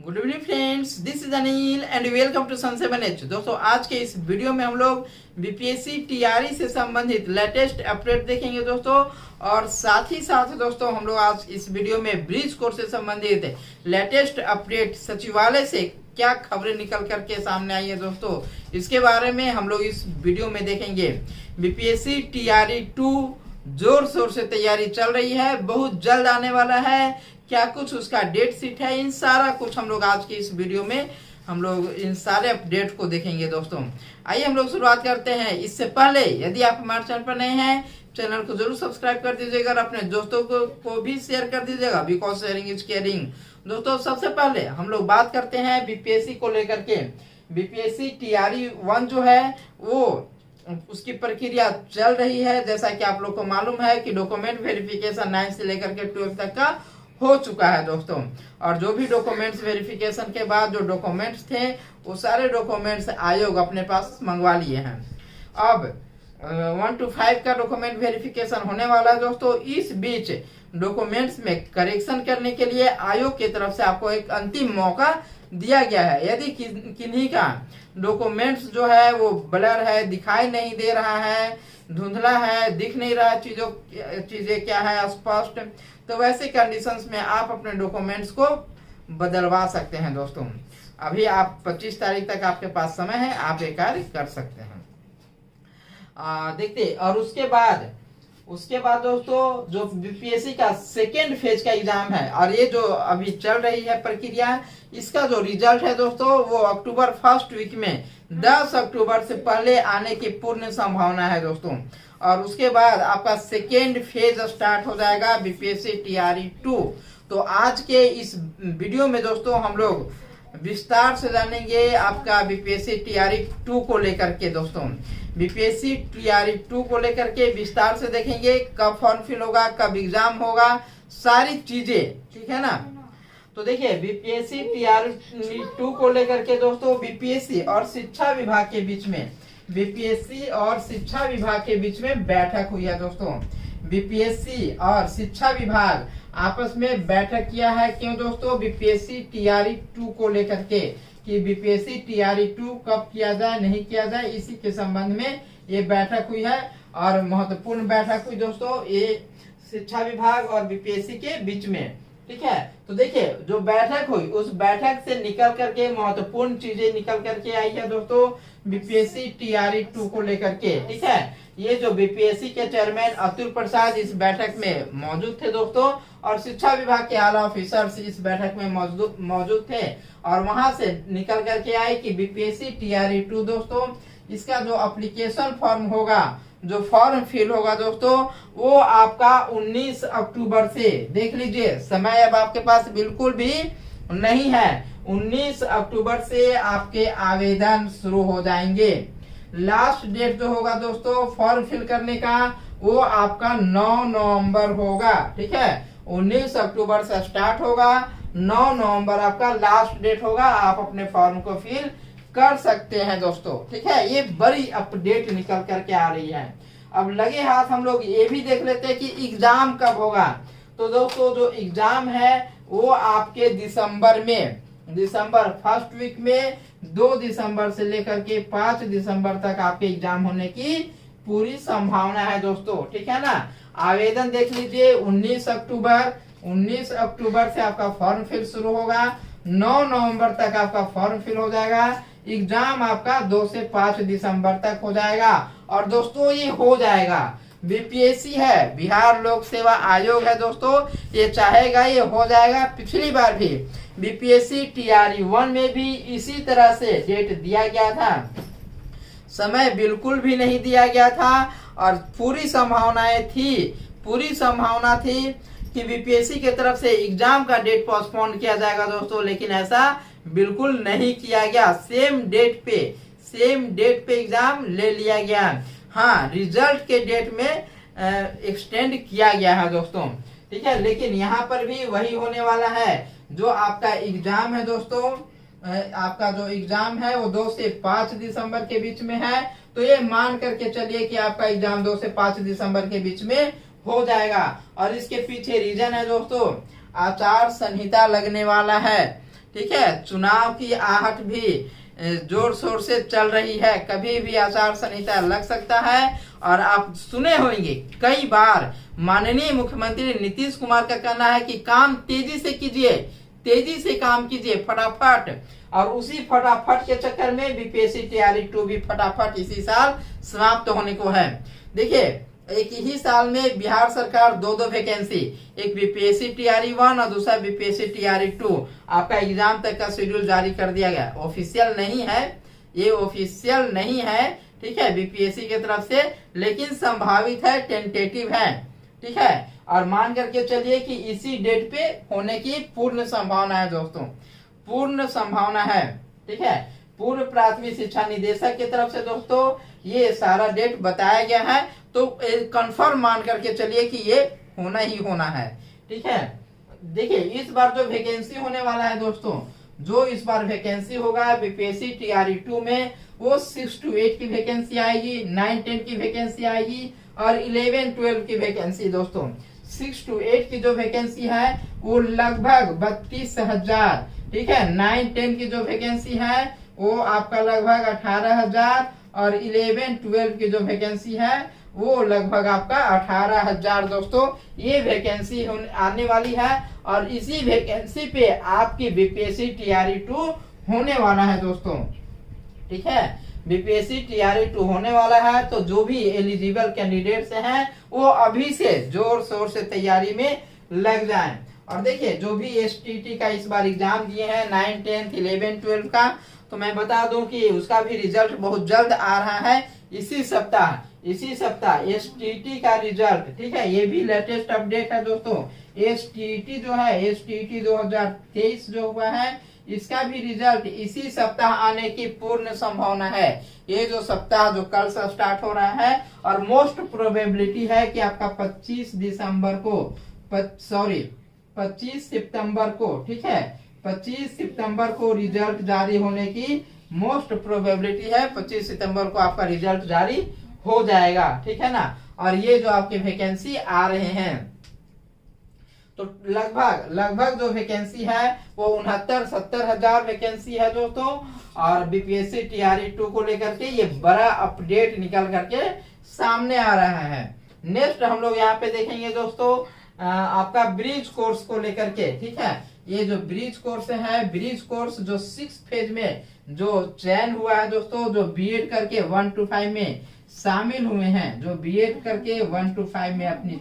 Good evening friends, this is Anil and welcome to sun 7H। दोस्तों, आज के इस वीडियो में हम लोग बीपीएससी टीआरई से संबंधित लेटेस्ट अपडेट देखेंगे दोस्तों। और साथ ही साथ दोस्तों हम लोग आज इस वीडियो में ब्रिज कोर्स से संबंधित लेटेस्ट अपडेट सचिवालय से क्या खबरें निकल करके सामने आई है दोस्तों, इसके बारे में हम लोग इस वीडियो में देखेंगे। बीपीएससी टीआरई 2 जोर शोर से तैयारी चल रही है, बहुत जल्द आने वाला है। क्या कुछ उसका डेट शीट है, इन सारा कुछ हम लोग आज की इस वीडियो में हम लोग इन सारे अपडेट को देखेंगे दोस्तों। आइए हम लोग शुरुआत करते हैं। इससे पहले यदि आप हमारे चैनल पर नए हैं, चैनल को जरूर सब्सक्राइब कर दीजिएगा और अपने दोस्तों को भी शेयर कर दीजिएगा, बिकॉज शेयरिंग इज केयरिंग। दोस्तों, सबसे पहले हम लोग बात करते हैं बीपीएससी को लेकर के। बीपीएससी टीआरई 1 जो है वो उसकी प्रक्रिया चल रही है। जैसा कि आप लोग को मालूम है कि डॉक्यूमेंट वेरिफिकेशन 9 से लेकर के 12 तक का हो चुका है दोस्तों। और जो भी डॉक्यूमेंट्स वेरिफिकेशन के बाद जो डॉक्यूमेंट्स थे वो सारे डॉक्यूमेंट्स आयोग अपने पास मंगवा लिए हैं। अब 1 to 5 का डॉक्यूमेंट वेरिफिकेशन होने वाला है दोस्तों। इस बीच डॉक्यूमेंट्स में करेक्शन करने के लिए आयोग की तरफ से आपको एक अंतिम मौका दिया गया है। यदि किन्हीं का डॉक्यूमेंट्स जो है वो ब्लर है, दिखाई नहीं दे रहा है, धुंधला है, दिख नहीं रहा चीजें क्या है स्पष्ट, तो वैसे कंडीशंस में आप अपने डॉक्यूमेंट्स को बदलवा सकते हैं दोस्तों। अभी आप 25 तारीख तक आपके पास समय है, आप ये कार्य कर सकते हैं। देखते और उसके बाद दोस्तों जो बीपीएससी का सेकेंड फेज का एग्जाम है और ये जो अभी चल रही है प्रक्रिया, इसका जो रिजल्ट है दोस्तों वो अक्टूबर फर्स्ट वीक में 10 अक्टूबर से पहले आने की पूर्ण संभावना है दोस्तों। और उसके बाद आपका सेकेंड फेज स्टार्ट हो जाएगा बीपीएससी टीआरई 2। तो आज के इस वीडियो में दोस्तों हम लोग विस्तार से जानेंगे आपका बीपीएससी टीआरई 2 को लेकर के दोस्तों। बीपीएससी टीआरई 2 को लेकर के विस्तार से देखेंगे, कब फॉर्म फिल होगा, कब एग्जाम होगा, सारी चीजें, ठीक है ना। तो देखिए बीपीएससी टीआरई 2 को लेकर के दोस्तों बीपीएससी और शिक्षा विभाग के बीच में बैठक हुई है दोस्तों। बीपीएससी और शिक्षा विभाग आपस में बैठक किया है। क्यों दोस्तों? बीपीएससी टीआरई 2 को लेकर के कि बीपीएससी टीआरई 2 कब किया जाए, नहीं किया जाए, इसी के संबंध में ये बैठक हुई है। और महत्वपूर्ण बैठक हुई दोस्तों ये शिक्षा विभाग और बीपीएससी के बीच में, ठीक है। तो देखिए जो बैठक हुई उस बैठक से निकल करके महत्वपूर्ण चीजें निकल करके आई है दोस्तों बीपीएससी टीआरई 2 को लेकर के, ठीक है। ये जो बीपीएससी के चेयरमैन अतुल प्रसाद इस बैठक में मौजूद थे दोस्तों, और शिक्षा विभाग के आला ऑफिसर्स इस बैठक में मौजूद थे। और वहां से निकल करके आए कि बीपीएससी टीआरई 2 दोस्तों इसका जो एप्लीकेशन फॉर्म होगा, जो फॉर्म फिल होगा दोस्तों, वो आपका 19 अक्टूबर से, देख लीजिए समय अब आपके पास बिल्कुल भी नहीं है, 19 अक्टूबर से आपके आवेदन शुरू हो जाएंगे। लास्ट डेट जो होगा दोस्तों फॉर्म फिल करने का वो आपका 9 नवंबर होगा, ठीक है। 19 अक्टूबर से स्टार्ट होगा, 9 नवंबर आपका लास्ट डेट होगा, आप अपने फॉर्म को फिल कर सकते हैं दोस्तों, ठीक है। ये बड़ी अपडेट निकल करके आ रही है। अब लगे हाथ हम लोग ये भी देख लेते हैं कि एग्जाम कब होगा। तो दोस्तों जो एग्जाम है वो आपके दिसंबर फर्स्ट वीक में 2 दिसंबर से लेकर के 5 दिसंबर तक आपके एग्जाम होने की पूरी संभावना है दोस्तों, ठीक है ना। आवेदन देख लीजिए 19 अक्टूबर से आपका फॉर्म फिल शुरू होगा, 9 नवंबर तक आपका फॉर्म फिल हो जाएगा। एग्जाम आपका 2 से 5 दिसंबर तक हो जाएगा। और दोस्तों ये हो जाएगा, बीपीएससी है, बिहार लोक सेवा आयोग है दोस्तों, ये चाहेगा ये हो जाएगा। पिछली बार भी बीपीएससी टीआरई 1 में भी इसी तरह से डेट दिया गया था, समय बिल्कुल भी नहीं दिया गया था और पूरी संभावना थी कि बीपीएससी की तरफ से एग्जाम का डेट पोस्टपोन किया जाएगा दोस्तों, लेकिन ऐसा बिल्कुल नहीं किया गया। सेम डेट पे एग्जाम ले लिया गया। हाँ, रिजल्ट के डेट में एक्सटेंड किया गया है दोस्तों, ठीक है। लेकिन यहाँ पर भी वही होने वाला है। जो आपका एग्जाम है दोस्तों, आपका जो एग्जाम है वो 2 से 5 दिसंबर के बीच में है। तो ये मान करके चलिए कि आपका एग्जाम 2 से 5 दिसंबर के बीच में हो जाएगा। और इसके पीछे रीजन है दोस्तों, आचार संहिता लगने वाला है, ठीक है, चुनाव की आहट भी जोर शोर से चल रही है, कभी भी आचार संहिता लग सकता है। और आप सुने होंगे कई बार माननीय मुख्यमंत्री नीतीश कुमार का कहना है कि काम तेजी से कीजिए, तेजी से काम कीजिए फटाफट। और उसी फटाफट के चक्कर में बीपीएससी टीआरई 2 भी फटाफट इसी साल समाप्त होने को है। देखिए, एक ही साल में बिहार सरकार दो वैकेंसी, एक बीपीएससी टीआरई 1 और दूसरा बीपीएससी टीआरई 2, आपका एग्जाम तक का शेड्यूल जारी कर दिया गया। ऑफिशियल नहीं है, ये ऑफिशियल नहीं है, ठीक है, बीपीएससी की तरफ से, लेकिन संभावित है, टेंटेटिव है, ठीक है। और मान करके चलिए कि इसी डेट पे होने की पूर्ण संभावना है दोस्तों, पूर्ण संभावना है, ठीक है। पूर्व प्राथमिक शिक्षा निदेशक की तरफ से दोस्तों ये सारा डेट बताया गया है, तो कंफर्म मान करके चलिए कि ये होना ही होना है, ठीक है। देखिए, इस बार जो वैकेंसी होने वाला है दोस्तों, जो इस बार वैकेंसी होगा बीपीएससी टीआरई 2 में, वो 6 to 8 की वैकेंसी आएगी, 9-10 की वैकेंसी आएगी और 11-12 की वैकेंसी दोस्तों। 6 to 8 की जो वैकेंसी है वो लगभग 32,000, ठीक है। 9-10 की जो वैकेंसी है वो आपका लगभग 18,000 और 11-12 की जो वैकेंसी है वो लगभग आपका 18,000 दोस्तों, ये वैकेंसी आने वाली है। और इसी वैकेंसी पे आपकी बीपीएससी टीआरई 2 होने वाला है दोस्तों, ठीक है। बीपीएससी टीआरई 2 होने वाला है, तो जो भी एलिजिबल कैंडिडेट्स हैं वो अभी से जोर शोर से तैयारी में लग जाएं। और देखिए, जो भी एसटीटी का इस बार एग्जाम दिए हैं 9, 10, 11, 12 का, तो मैं बता दूं कि उसका भी रिजल्ट बहुत जल्द आ रहा है, इसी सप्ताह एसटीटी का रिजल्ट, ठीक है। ये भी लेटेस्ट अपडेट है दोस्तों। एसटीटी जो है, एसटीटी 2023 जो हुआ है, इसका भी रिजल्ट इसी सप्ताह आने की पूर्ण संभावना है। ये जो सप्ताह जो कल से स्टार्ट हो रहा है, और मोस्ट प्रोबेबिलिटी है कि आपका 25 सितंबर को, ठीक है, 25 सितंबर को रिजल्ट जारी होने की मोस्ट प्रोबेबिलिटी है। 25 सितंबर को आपका रिजल्ट जारी हो जाएगा, ठीक है ना। और ये जो आपके वैकेंसी आ रहे हैं, तो लगभग जो वैकेंसी है वो 69-70 हजार वैकेंसी है दोस्तों। और बीपीएससी टीआरई 2 को लेकर के ये बड़ा अपडेट निकल करके सामने आ रहा है। नेक्स्ट हम लोग यहाँ पे देखेंगे दोस्तों आपका ब्रिज कोर्स को लेकर के, ठीक है। ये जो ब्रिज कोर्स है, ब्रिज कोर्स जो 6 फेज में जो चयन हुआ है दोस्तों, जो बीएड करके 1 to 5 में शामिल हुए हैं, जो बीएड करके 1 to 5 में अपनी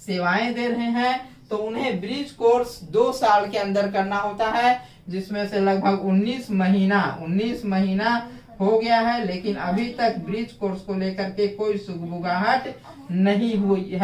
सेवाएं दे रहे हैं, तो उन्हें ब्रिज कोर्स 2 साल के अंदर करना होता है, जिसमें से लगभग 19 महीना हो गया है, लेकिन अभी तक ब्रिज कोर्स को लेकर के कोई सुगबुगाहट नहीं हुई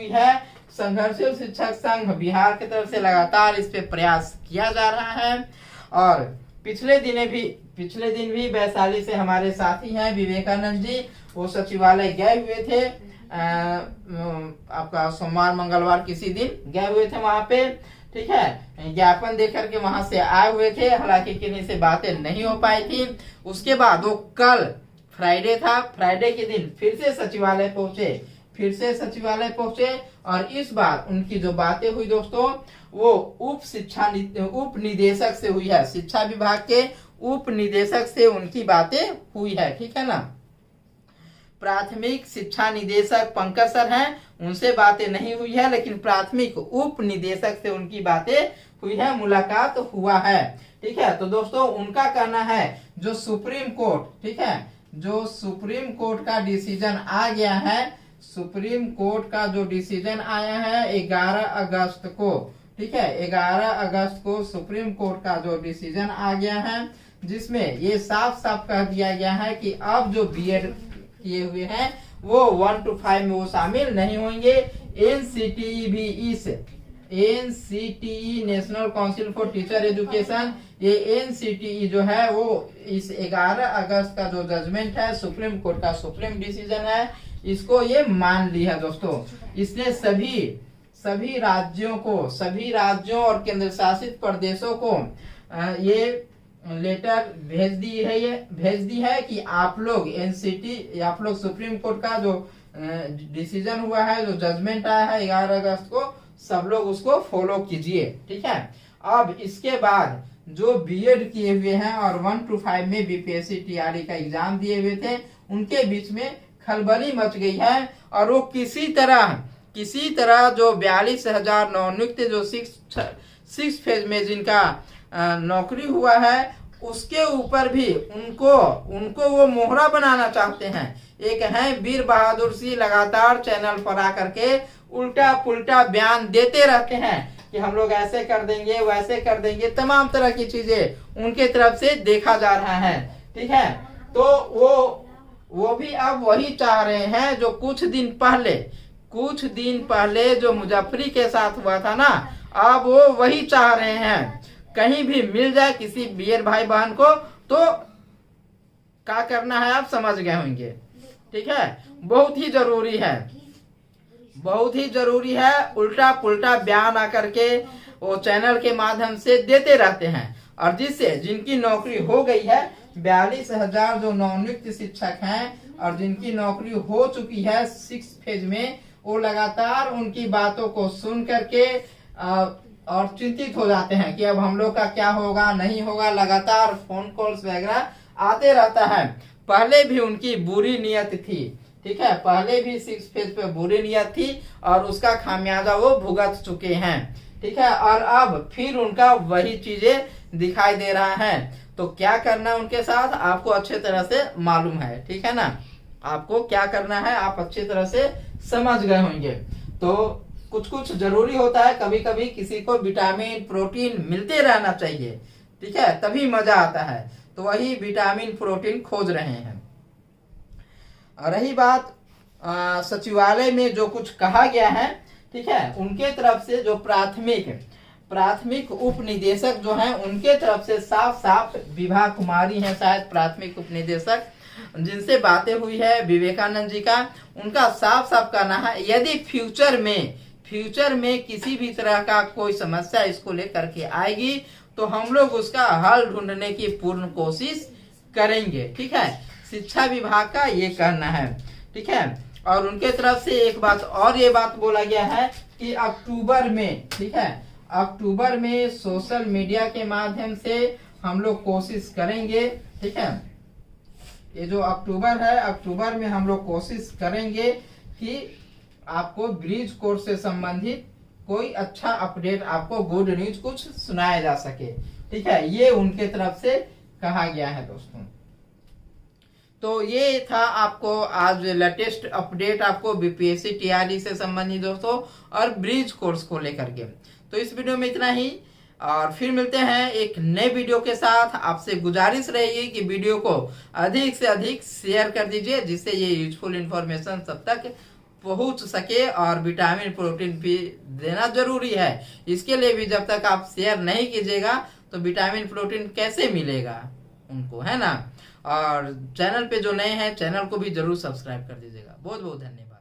है। संघर्षशील शिक्षक संघ बिहार की तरफ से लगातार इस पे प्रयास किया जा रहा है। और पिछले दिन भी वैशाली से हमारे साथी हैं विवेकानंद जी, वो सचिवालय गए हुए थे, आपका सोमवार मंगलवार किसी दिन गए हुए थे वहां पे, ठीक है। ज्ञापन देकर के वहां से आए हुए थे, हालांकि किन्हीं से बातें नहीं हो पाई थी। उसके बाद वो कल फ्राइडे था, फ्राइडे के दिन फिर से सचिवालय पहुंचे और इस बार उनकी जो बातें हुई दोस्तों, वो उप निदेशक से हुई है, शिक्षा विभाग के उप निदेशक से उनकी बातें हुई है, ठीक है ना। प्राथमिक शिक्षा निदेशक पंकज सर हैं, उनसे बातें नहीं हुई है, लेकिन प्राथमिक उप निदेशक से उनकी बातें हुई है, मुलाकात हुआ है, ठीक है। तो दोस्तों उनका कहना है जो सुप्रीम कोर्ट, ठीक है, जो सुप्रीम कोर्ट का डिसीजन आ गया है, सुप्रीम कोर्ट का जो डिसीजन आया है 11 अगस्त को, ठीक है, 11 अगस्त को सुप्रीम कोर्ट का जो डिसीजन आ गया है, जिसमें ये साफ कह दिया गया है कि अब जो बीएड किए हुए हैं वो 1 to 5 में वो शामिल नहीं होंगे। एनसीटीई भी NCTE national council for teacher education, ये एनसीटीई जो है वो इस 11 अगस्त का जो जजमेंट है, सुप्रीम कोर्ट का सुप्रीम डिसीजन है, इसको ये मान ली है दोस्तों। इसने सभी राज्यों और केंद्र शासित प्रदेशों को ये लेटर भेज दी है कि आप लोग सुप्रीम कोर्ट का जो डिसीजन हुआ है, जो जजमेंट आया है 11 अगस्त को, सब लोग उसको फॉलो कीजिए, ठीक है। अब इसके बाद जो बीएड किए हुए हैं और 1 to 5 में बीपीएससी टीआरई का एग्जाम दिए हुए थे, उनके बीच में खलबली मच गई है। और वो किसी तरह जो 42,000 नवनियुक्त जो सिक्स फेज में जिनका नौकरी हुआ है, उसके ऊपर भी उनको वो मोहरा बनाना चाहते हैं। एक है वीर बहादुर सिंह, लगातार चैनल पर आकर के उल्टा पुल्टा बयान देते रहते हैं कि हम लोग ऐसे कर देंगे, वैसे कर देंगे, तमाम तरह की चीजें उनके तरफ से देखा जा रहा है। ठीक है, तो वो भी अब वही चाह रहे हैं जो कुछ दिन पहले जो मुजफ्फरी के साथ हुआ था ना, अब वो वही चाह रहे हैं। कहीं भी मिल जाए किसी बीएड भाई बहन को तो क्या करना है आप समझ गए होंगे। ठीक है, बहुत ही जरूरी है। उल्टा पुल्टा बयान आकर के वो चैनल के माध्यम से देते रहते हैं, और जिससे जिनकी नौकरी हो गई है, 42,000 जो नवनियुक्त शिक्षक हैं और जिनकी नौकरी हो चुकी है 6 फेज में, वो लगातार उनकी बातों को सुन करके और चिंतित हो जाते हैं कि अब हम लोग का क्या होगा, नहीं होगा। लगातार फोन कॉल्स वगैरह आते रहता है। पहले भी उनकी बुरी नीयत थी, ठीक है, पहले भी 6 फेज पे बुरी नियत थी और उसका खामियाजा वो भुगत चुके हैं। ठीक है, और अब फिर उनका वही चीजें दिखाई दे रहा है। तो क्या करना है उनके साथ आपको अच्छे तरह से मालूम है। ठीक है ना, आपको क्या करना है आप अच्छी तरह से समझ गए होंगे। तो कुछ जरूरी होता है, कभी कभी किसी को विटामिन प्रोटीन मिलते रहना चाहिए। ठीक है, तभी मजा आता है। तो वही विटामिन प्रोटीन खोज रहे हैं। रही बात सचिवालय में जो कुछ कहा गया है, ठीक है, उनके तरफ से जो प्राथमिक उप निदेशक जो हैं, उनके तरफ से साफ विभा कुमारी हैं शायद प्राथमिक उप निदेशक, जिनसे बातें हुई है विवेकानंद जी का, उनका साफ कहना है यदि फ्यूचर में किसी भी तरह का कोई समस्या इसको लेकर के आएगी तो हम लोग उसका हल ढूंढने की पूर्ण कोशिश करेंगे। ठीक है, शिक्षा विभाग का ये कहना है। ठीक है, और उनके तरफ से एक बात और ये बात बोला गया है कि अक्टूबर में, ठीक है, अक्टूबर में सोशल मीडिया के माध्यम से हम लोग कोशिश करेंगे। ठीक है, ये जो अक्टूबर है, अक्टूबर में हम लोग कोशिश करेंगे कि आपको ब्रिज कोर्स से संबंधित कोई अच्छा अपडेट, आपको गुड न्यूज कुछ सुनाया जा सके। ठीक है, ये उनके तरफ से कहा गया है दोस्तों। तो ये था आपको आज लेटेस्ट अपडेट आपको बीपीएससी टीआरई से संबंधित दोस्तों, और ब्रिज कोर्स को लेकर के। तो इस वीडियो में इतना ही, और फिर मिलते हैं एक नए वीडियो के साथ। आपसे गुजारिश रहेगी कि वीडियो को अधिक से अधिक शेयर कर दीजिए, जिससे ये यूजफुल इंफॉर्मेशन सब तक पहुंच सके। और विटामिन प्रोटीन भी देना जरूरी है, इसके लिए भी जब तक आप शेयर नहीं कीजिएगा तो विटामिन प्रोटीन कैसे मिलेगा उनको, है ना। और चैनल पे जो नए हैं, चैनल को भी जरूर सब्सक्राइब कर दीजिएगा। बहुत बहुत धन्यवाद।